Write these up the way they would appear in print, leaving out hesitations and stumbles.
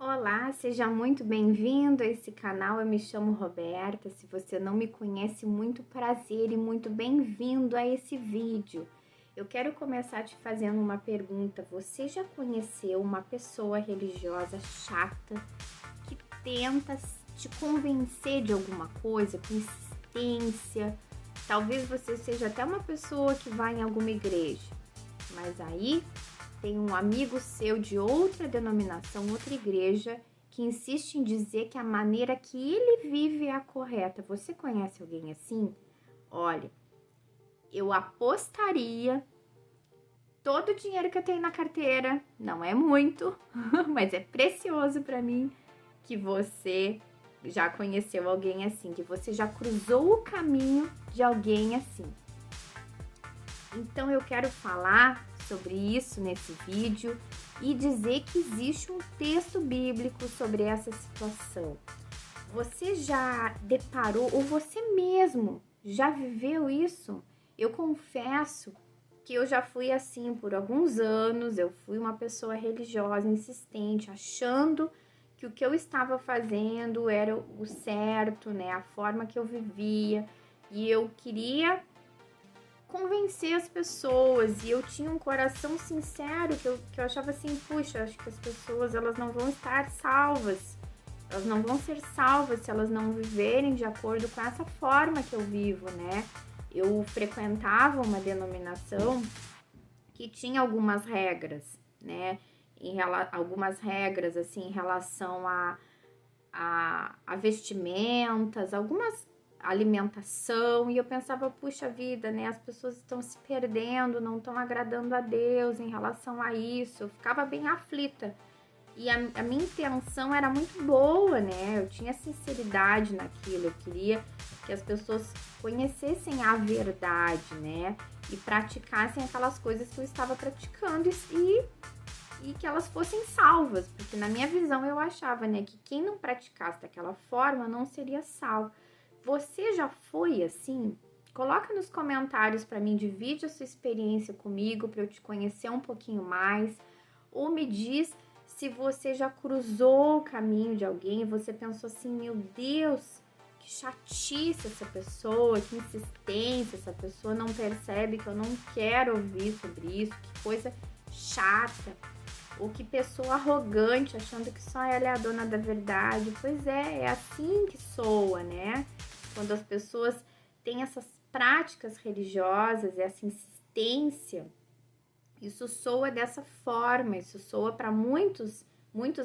Olá, seja muito bem-vindo a esse canal. Eu me chamo Roberta. Se você não me conhece, muito prazer e muito bem-vindo a esse vídeo. Eu quero começar te fazendo uma pergunta. Você já conheceu uma pessoa religiosa chata que tenta te convencer de alguma coisa com insistência? Talvez você seja até uma pessoa que vai em alguma igreja, mas aí tem um amigo seu de outra denominação, outra igreja, que insiste em dizer que a maneira que ele vive é a correta. Você conhece alguém assim? Olha, eu apostaria todo o dinheiro que eu tenho na carteira, não é muito, mas é precioso para mim, que você já conheceu alguém assim, que você já cruzou o caminho de alguém assim. Então eu quero falar sobre isso nesse vídeo e dizer que existe um texto bíblico sobre essa situação. Você já deparou ou você mesmo já viveu isso? Eu confesso que eu já fui assim por alguns anos. Eu fui uma pessoa religiosa, insistente, achando que o que eu estava fazendo era o certo, né? A forma que eu vivia, e eu queria convencer as pessoas, e eu tinha um coração sincero que eu achava assim, puxa, acho que as pessoas elas não vão estar salvas, elas não vão ser salvas se elas não viverem de acordo com essa forma que eu vivo, né? Eu frequentava uma denominação que tinha algumas regras, né? Algumas regras assim em relação a vestimentas, algumas alimentação, e eu pensava, puxa vida, né, as pessoas estão se perdendo, não estão agradando a Deus em relação a isso. Eu ficava bem aflita, e a minha intenção era muito boa, né, eu tinha sinceridade naquilo, eu queria que as pessoas conhecessem a verdade, né, e praticassem aquelas coisas que eu estava praticando, e que elas fossem salvas, porque na minha visão eu achava, né, que quem não praticasse daquela forma não seria salvo. Você já foi assim? Coloca nos comentários para mim, divide a sua experiência comigo para eu te conhecer um pouquinho mais, ou me diz se você já cruzou o caminho de alguém e você pensou assim, meu Deus, que chatice essa pessoa, que insistência, essa pessoa não percebe que eu não quero ouvir sobre isso, que coisa chata. Ou que pessoa arrogante, achando que só ela é a dona da verdade. Pois é assim que soa, né? Quando as pessoas têm essas práticas religiosas, essa insistência, isso soa dessa forma, isso soa para muitos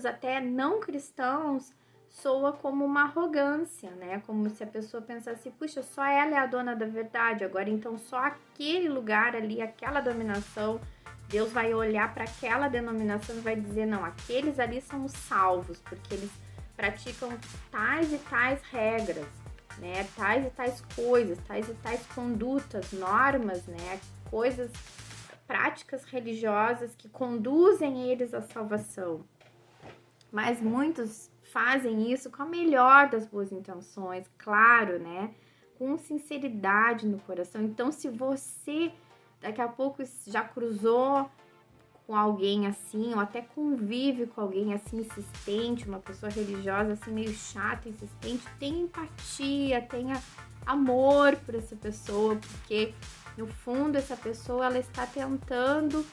até não cristãos, soa como uma arrogância, né? Como se a pessoa pensasse, puxa, só ela é a dona da verdade, agora então só aquele lugar ali, aquela dominação, Deus vai olhar para aquela denominação e vai dizer, não, aqueles ali são os salvos, porque eles praticam tais e tais regras, né? Tais e tais coisas, tais e tais condutas, normas, né? Coisas, práticas religiosas que conduzem eles à salvação. Mas muitos fazem isso com a melhor das boas intenções, claro, né? Com sinceridade no coração. Então, se você daqui a pouco já cruzou com alguém assim, ou até convive com alguém assim insistente, uma pessoa religiosa assim meio chata, insistente, tenha empatia, tenha amor por essa pessoa, porque no fundo essa pessoa ela está tentando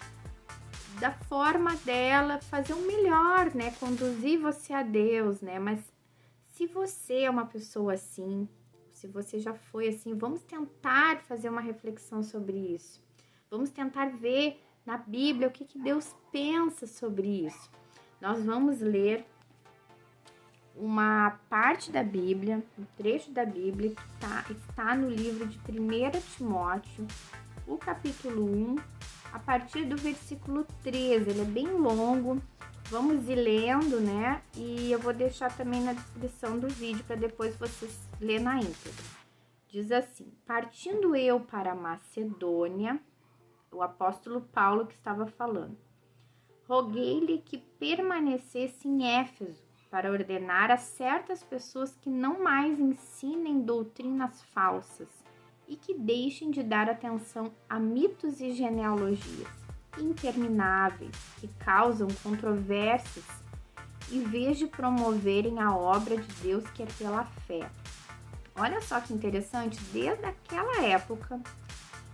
da forma dela fazer o melhor, né, conduzir você a Deus, né? Mas se você é uma pessoa assim, se você já foi assim, vamos tentar fazer uma reflexão sobre isso. Vamos tentar ver na Bíblia o que Deus pensa sobre isso. Nós vamos ler uma parte da Bíblia, um trecho da Bíblia que está no livro de 1 Timóteo, o capítulo 1, a partir do versículo 13. Ele é bem longo, vamos ir lendo, né? E eu vou deixar também na descrição do vídeo para depois vocês lerem na íntegra. Diz assim: partindo eu para a Macedônia, o apóstolo Paulo que estava falando, roguei-lhe que permanecesse em Éfeso para ordenar a certas pessoas que não mais ensinem doutrinas falsas e que deixem de dar atenção a mitos e genealogias intermináveis que causam controvérsias em vez de promoverem a obra de Deus que é pela fé. Olha só que interessante, desde aquela época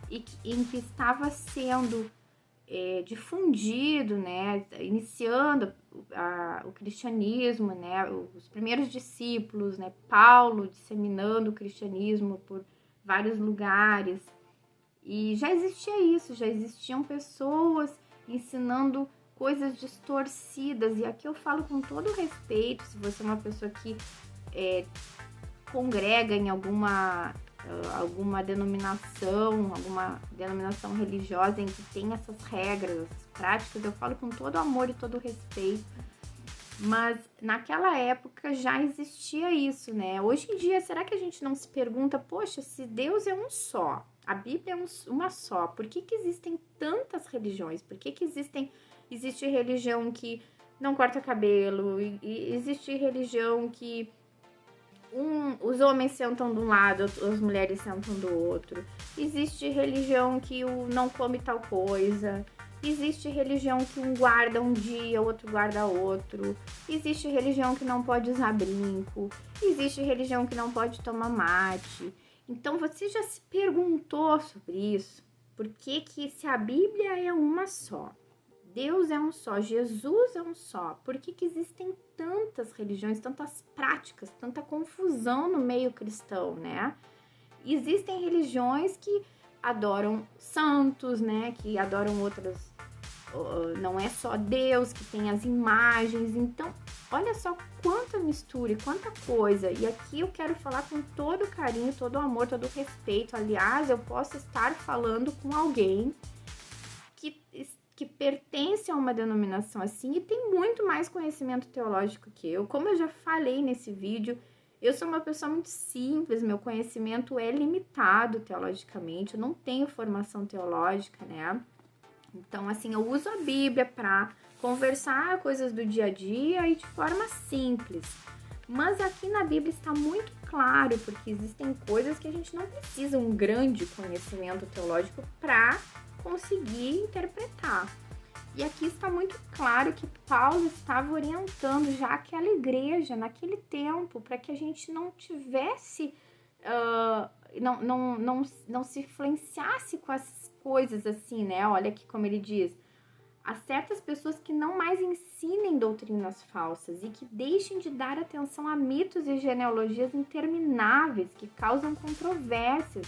em que estava sendo difundido, né, iniciando o cristianismo, né, os primeiros discípulos, né, Paulo disseminando o cristianismo por vários lugares, e já existia isso, já existiam pessoas ensinando coisas distorcidas, e aqui eu falo com todo respeito, se você é uma pessoa que congrega em alguma denominação religiosa em que tem essas regras, essas práticas, eu falo com todo amor e todo respeito, mas naquela época já existia isso, né? Hoje em dia, será que a gente não se pergunta, poxa, se Deus é um só, a Bíblia é uma só, por que existem tantas religiões? Por que existe religião que não corta cabelo, e existe religião que os homens sentam de um lado, as mulheres sentam do outro. Existe religião que não come tal coisa. Existe religião que um guarda um dia, o outro guarda outro. Existe religião que não pode usar brinco. Existe religião que não pode tomar mate. Então, você já se perguntou sobre isso? Por que se a Bíblia é uma só? Deus é um só, Jesus é um só. Por que existem tantas religiões, tantas práticas, tanta confusão no meio cristão, né? Existem religiões que adoram santos, né? Que adoram outras... Não é só Deus, que tem as imagens. Então, olha só quanta mistura e quanta coisa. E aqui eu quero falar com todo carinho, todo amor, todo respeito. Aliás, eu posso estar falando com alguém que pertence a uma denominação assim e tem muito mais conhecimento teológico que eu. Como eu já falei nesse vídeo, eu sou uma pessoa muito simples, meu conhecimento é limitado teologicamente, eu não tenho formação teológica, né? Então, assim, eu uso a Bíblia para conversar coisas do dia a dia e de forma simples. Mas aqui na Bíblia está muito claro, porque existem coisas que a gente não precisa um grande conhecimento teológico para conseguir interpretar. E aqui está muito claro que Paulo estava orientando já aquela igreja naquele tempo para que a gente não tivesse, não se influenciasse com essas coisas assim, né? Olha aqui como ele diz: há certas pessoas que não mais ensinem doutrinas falsas e que deixem de dar atenção a mitos e genealogias intermináveis que causam controvérsias,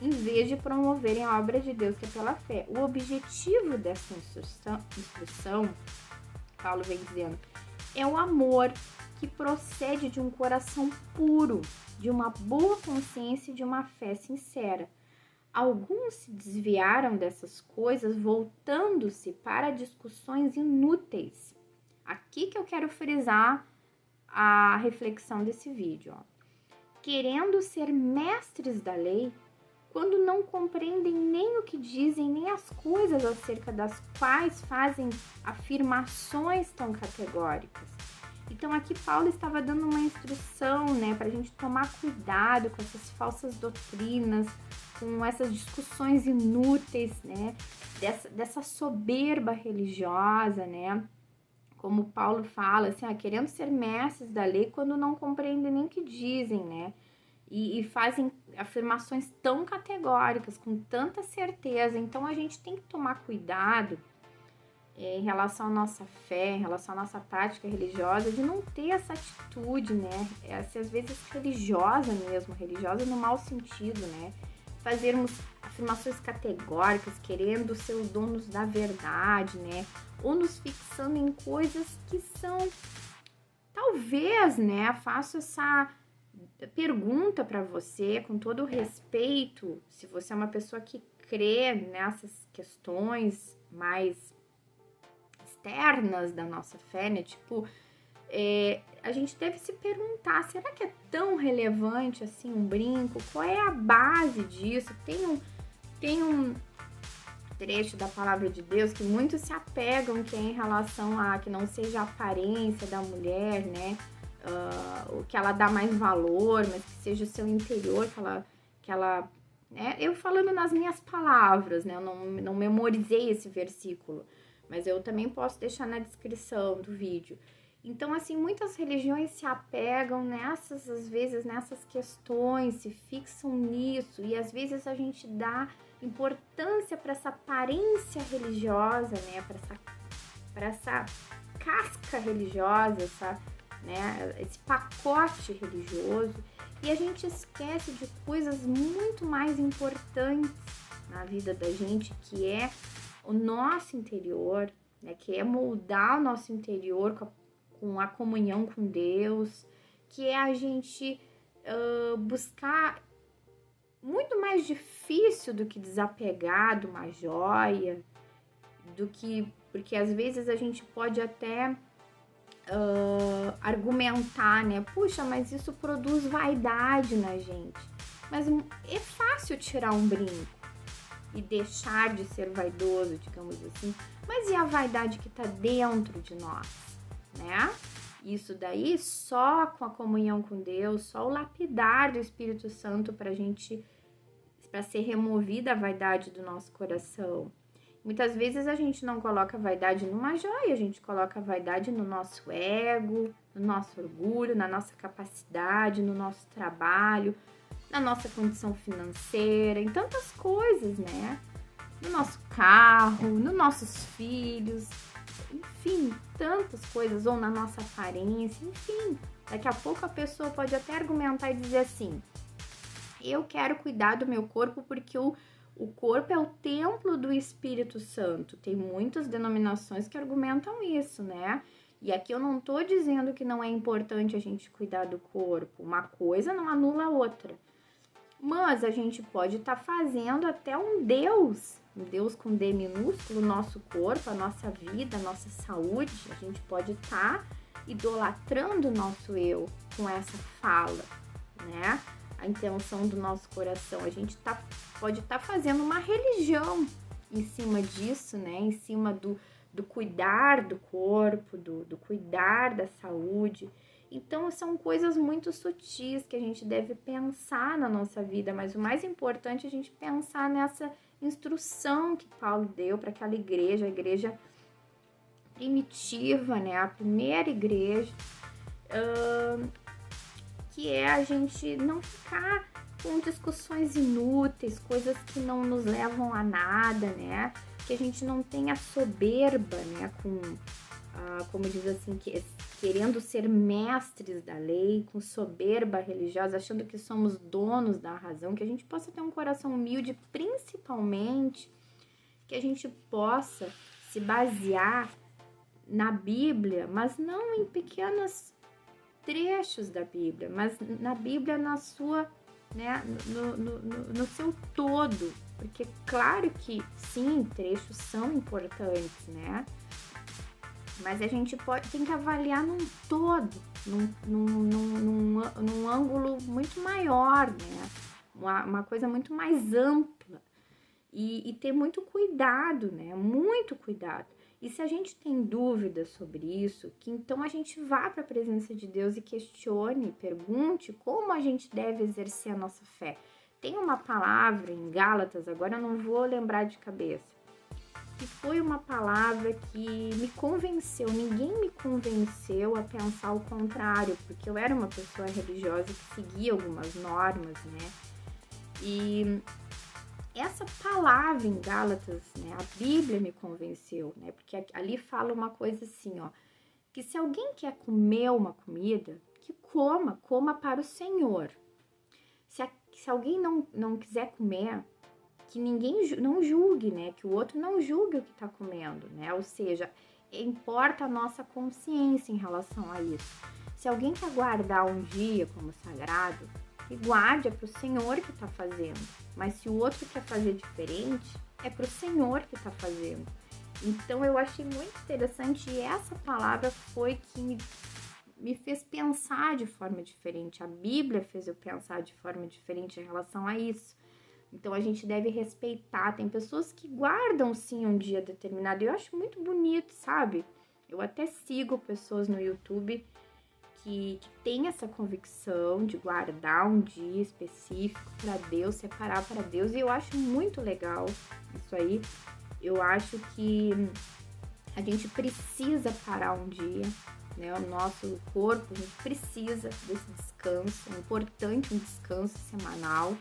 em vez de promoverem a obra de Deus que é pela fé. O objetivo dessa instrução, Paulo vem dizendo, é o amor que procede de um coração puro, de uma boa consciência e de uma fé sincera. Alguns se desviaram dessas coisas, voltando-se para discussões inúteis. Aqui que eu quero frisar a reflexão desse vídeo. Querendo ser mestres da lei, quando não compreendem nem o que dizem, nem as coisas acerca das quais fazem afirmações tão categóricas. Então, aqui Paulo estava dando uma instrução, né, para a gente tomar cuidado com essas falsas doutrinas, com essas discussões inúteis, né, dessa soberba religiosa, né, como Paulo fala, assim, querendo ser mestres da lei quando não compreendem nem o que dizem, né, e fazem afirmações tão categóricas, com tanta certeza. Então, a gente tem que tomar cuidado em relação à nossa fé, em relação à nossa prática religiosa, de não ter essa atitude, né? Às vezes religiosa mesmo, religiosa no mau sentido, né? Fazermos afirmações categóricas, querendo ser os donos da verdade, né? Ou nos fixando em coisas que são, talvez, né? Faço essa pergunta para você, com todo o respeito, se você é uma pessoa que crê nessas questões mais externas da nossa fé, né? Tipo, a gente deve se perguntar, será que é tão relevante assim um brinco? Qual é a base disso? Tem um trecho da palavra de Deus que muitos se apegam, que é em relação a que não seja a aparência da mulher, né? O que ela dá mais valor, mas que seja o seu interior, que ela né? Eu falando nas minhas palavras, né? Eu não memorizei esse versículo, mas eu também posso deixar na descrição do vídeo. Então, assim, muitas religiões se apegam nessas, às vezes, nessas questões, se fixam nisso, e às vezes a gente dá importância para essa aparência religiosa, né, para essa casca religiosa, né, esse pacote religioso, e a gente esquece de coisas muito mais importantes na vida da gente, que é o nosso interior, né, que é moldar o nosso interior com a comunhão com Deus, que é a gente buscar muito mais difícil do que desapegar de uma joia, porque às vezes a gente pode até argumentar, né? Puxa, mas isso produz vaidade na gente. Mas é fácil tirar um brinco e deixar de ser vaidoso, digamos assim. Mas e a vaidade que está dentro de nós, né? Isso daí só com a comunhão com Deus, só o lapidar do Espírito Santo para ser removida a vaidade do nosso coração. Muitas vezes a gente não coloca a vaidade numa joia, a gente coloca a vaidade no nosso ego, no nosso orgulho, na nossa capacidade, no nosso trabalho, na nossa condição financeira, em tantas coisas, né? No nosso carro, nos nossos filhos, enfim, tantas coisas, ou na nossa aparência, enfim. Daqui a pouco a pessoa pode até argumentar e dizer assim: eu quero cuidar do meu corpo porque o corpo é o templo do Espírito Santo. Tem muitas denominações que argumentam isso, né? E aqui eu não tô dizendo que não é importante a gente cuidar do corpo. Uma coisa não anula a outra. Mas a gente pode estar fazendo até um Deus com D minúsculo, o nosso corpo, a nossa vida, a nossa saúde. A gente pode estar idolatrando o nosso eu com essa fala, né? A intenção do nosso coração. A gente pode estar fazendo uma religião em cima disso, né? Em cima do cuidar do corpo, do cuidar da saúde. Então, são coisas muito sutis que a gente deve pensar na nossa vida, mas o mais importante é a gente pensar nessa instrução que Paulo deu para aquela igreja, a igreja primitiva, né? A primeira igreja, que é a gente não ficar com discussões inúteis, coisas que não nos levam a nada, né? Que a gente não tenha soberba, né? Como diz assim, querendo ser mestres da lei, com soberba religiosa, achando que somos donos da razão, que a gente possa ter um coração humilde, principalmente que a gente possa se basear na Bíblia, mas não em pequenos trechos da Bíblia, mas na Bíblia na sua, né, no seu todo, porque claro que sim, trechos são importantes, né? Mas a gente tem que avaliar num todo, num ângulo muito maior, né? Uma coisa muito mais ampla. E ter muito cuidado, né? Muito cuidado. E se a gente tem dúvidas sobre isso, que então a gente vá para a presença de Deus e questione, pergunte como a gente deve exercer a nossa fé. Tem uma palavra em Gálatas, agora eu não vou lembrar de cabeça, que foi uma palavra que me convenceu. Ninguém me convenceu a pensar o contrário, porque eu era uma pessoa religiosa que seguia algumas normas, né? E essa palavra em Gálatas, né, a Bíblia me convenceu, né? Porque ali fala uma coisa assim, ó, que se alguém quer comer uma comida, que coma para o Senhor. Se alguém não quiser comer, que ninguém não julgue, né? Que o outro não julgue o que está comendo, né? Ou seja, importa a nossa consciência em relação a isso. Se alguém quer guardar um dia como sagrado, que guarde, é para o Senhor que está fazendo. Mas se o outro quer fazer diferente, é para o Senhor que está fazendo. Então, eu achei muito interessante e essa palavra foi que me fez pensar de forma diferente. A Bíblia fez eu pensar de forma diferente em relação a isso. Então, a gente deve respeitar. Tem pessoas que guardam, sim, um dia determinado. E eu acho muito bonito, sabe? Eu até sigo pessoas no YouTube que tem essa convicção de guardar um dia específico para Deus, separar para Deus. E eu acho muito legal isso aí. Eu acho que a gente precisa parar um dia, né? O nosso corpo, a gente precisa desse descanso, é importante um descanso semanal.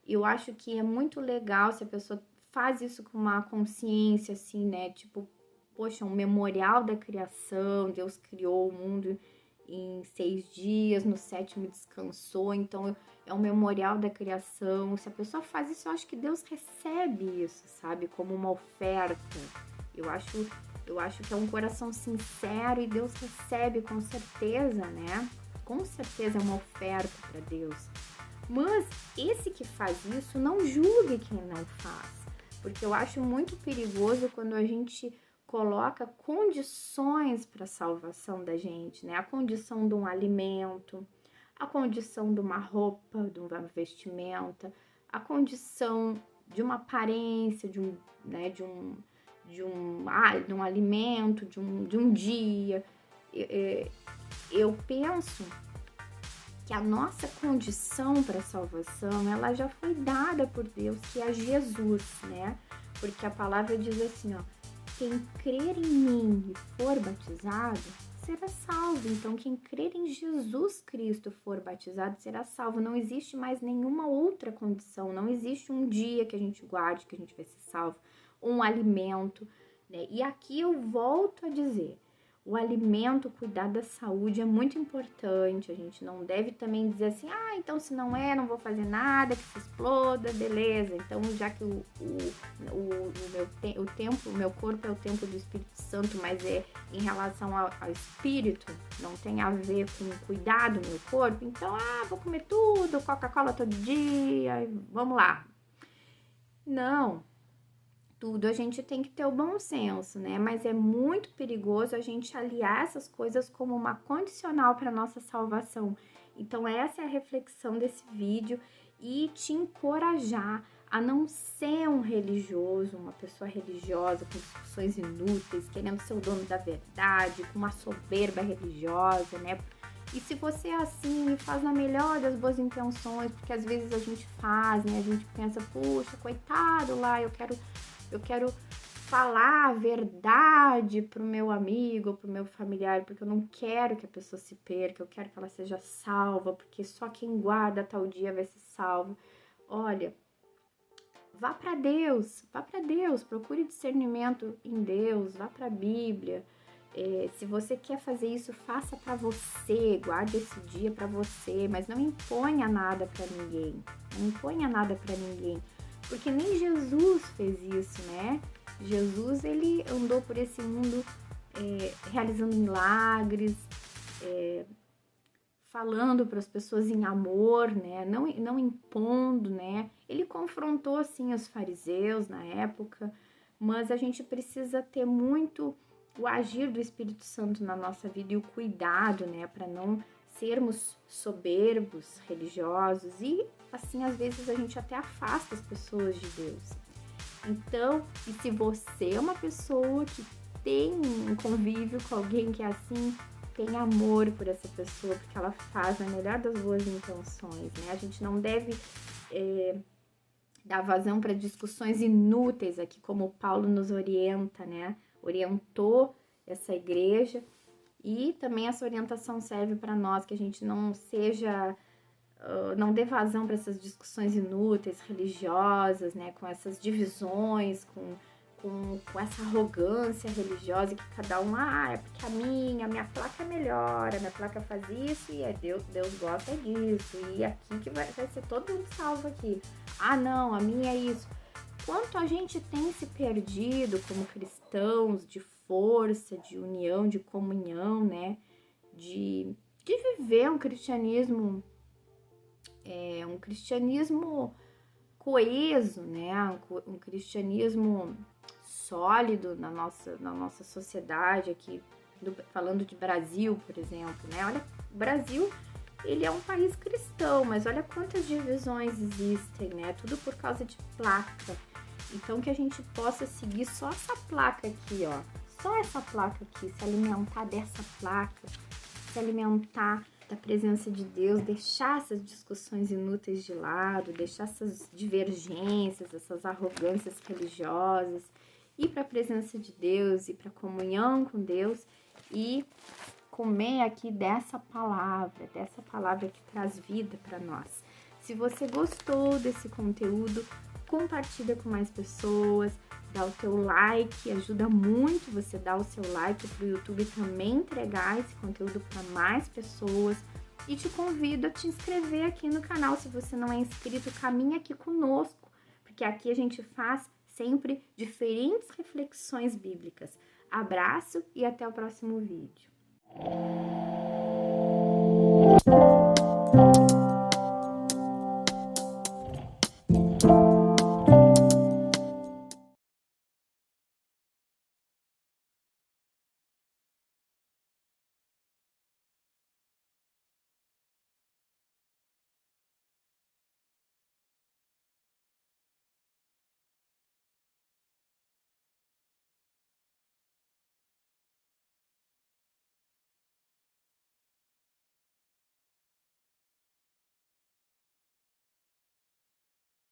Eu acho que é muito legal se a pessoa faz isso com uma consciência, assim, né? Tipo, poxa, um memorial da criação, Deus criou o mundo em 6 dias, no 7º descansou, então é um memorial da criação. Se a pessoa faz isso, eu acho que Deus recebe isso, sabe? Como uma oferta. Eu acho que é um coração sincero e Deus recebe com certeza, né? Com certeza é uma oferta para Deus. Mas esse que faz isso, não julgue quem não faz. Porque eu acho muito perigoso quando a gente coloca condições para a salvação da gente, né? A condição de um alimento, a condição de uma roupa, de uma vestimenta, a condição de uma aparência, de um alimento, de um dia. Eu penso que a nossa condição para a salvação, ela já foi dada por Deus, que é Jesus, né? Porque a palavra diz assim, ó, quem crer em mim e for batizado, será salvo. Então, quem crer em Jesus Cristo for batizado, será salvo. Não existe mais nenhuma outra condição, não existe um dia que a gente guarde, que a gente vai ser salvo, um alimento, né? E aqui eu volto a dizer, o alimento, cuidar da saúde é muito importante. A gente não deve também dizer assim, então se não é, não vou fazer nada, que se exploda, beleza. Então, já que o meu corpo é o templo do Espírito Santo, mas é em relação ao espírito, não tem a ver com cuidar do meu corpo, então, vou comer tudo, Coca-Cola todo dia, vamos lá. Não. Tudo a gente tem que ter o bom senso, né? Mas é muito perigoso a gente aliar essas coisas como uma condicional para nossa salvação. Então, essa é a reflexão desse vídeo e te encorajar a não ser um religioso, uma pessoa religiosa com discussões inúteis, querendo ser o dono da verdade, com uma soberba religiosa, né? E se você é assim, faz na melhor das boas intenções, porque às vezes a gente faz, né? A gente pensa, puxa, coitado lá, eu quero falar a verdade pro meu amigo, pro meu familiar, porque eu não quero que a pessoa se perca, eu quero que ela seja salva, porque só quem guarda tal dia vai ser salvo. Olha, vá para Deus, procure discernimento em Deus, vá para a Bíblia. Se você quer fazer isso, faça para você, guarde esse dia para você, mas não imponha nada para ninguém, porque nem Jesus fez isso, né? Jesus, ele andou por esse mundo realizando milagres, falando para as pessoas em amor, né? Não impondo, né? Ele confrontou, assim, os fariseus na época, mas a gente precisa ter muito o agir do Espírito Santo na nossa vida e o cuidado, né? Para não sermos soberbos, religiosos e, assim, às vezes a gente até afasta as pessoas de Deus. Então, e se você é uma pessoa que tem um convívio com alguém que é assim, tem amor por essa pessoa, porque ela faz a melhor das boas intenções, né? A gente não deve dar vazão para discussões inúteis aqui, como Paulo nos orienta, né? Orientou essa igreja e também essa orientação serve para nós, que a gente não seja... não dê vazão para essas discussões inúteis, religiosas, né? Com essas divisões, com essa arrogância religiosa que cada um, é porque a minha placa é melhor, a minha placa faz isso e Deus gosta disso, e aqui que vai ser todo mundo salvo aqui. Não, a minha é isso. Quanto a gente tem se perdido como cristãos de força, de união, de comunhão, né? De viver um cristianismo coeso, né? Um cristianismo sólido na nossa sociedade aqui, falando de Brasil, por exemplo, né? Olha, o Brasil, ele é um país cristão, mas olha quantas divisões existem, né? Tudo por causa de placa. Então, que a gente possa seguir só essa placa aqui, ó. Só essa placa aqui, se alimentar dessa placa, se alimentar da presença de Deus, deixar essas discussões inúteis de lado, deixar essas divergências, essas arrogâncias religiosas, ir para a presença de Deus, ir para a comunhão com Deus e comer aqui dessa palavra que traz vida para nós. Se você gostou desse conteúdo, compartilha com mais pessoas, dá o teu like, ajuda muito você dar o seu like para o YouTube também entregar esse conteúdo para mais pessoas. E te convido a te inscrever aqui no canal, se você não é inscrito, caminha aqui conosco, porque aqui a gente faz sempre diferentes reflexões bíblicas. Abraço e até o próximo vídeo.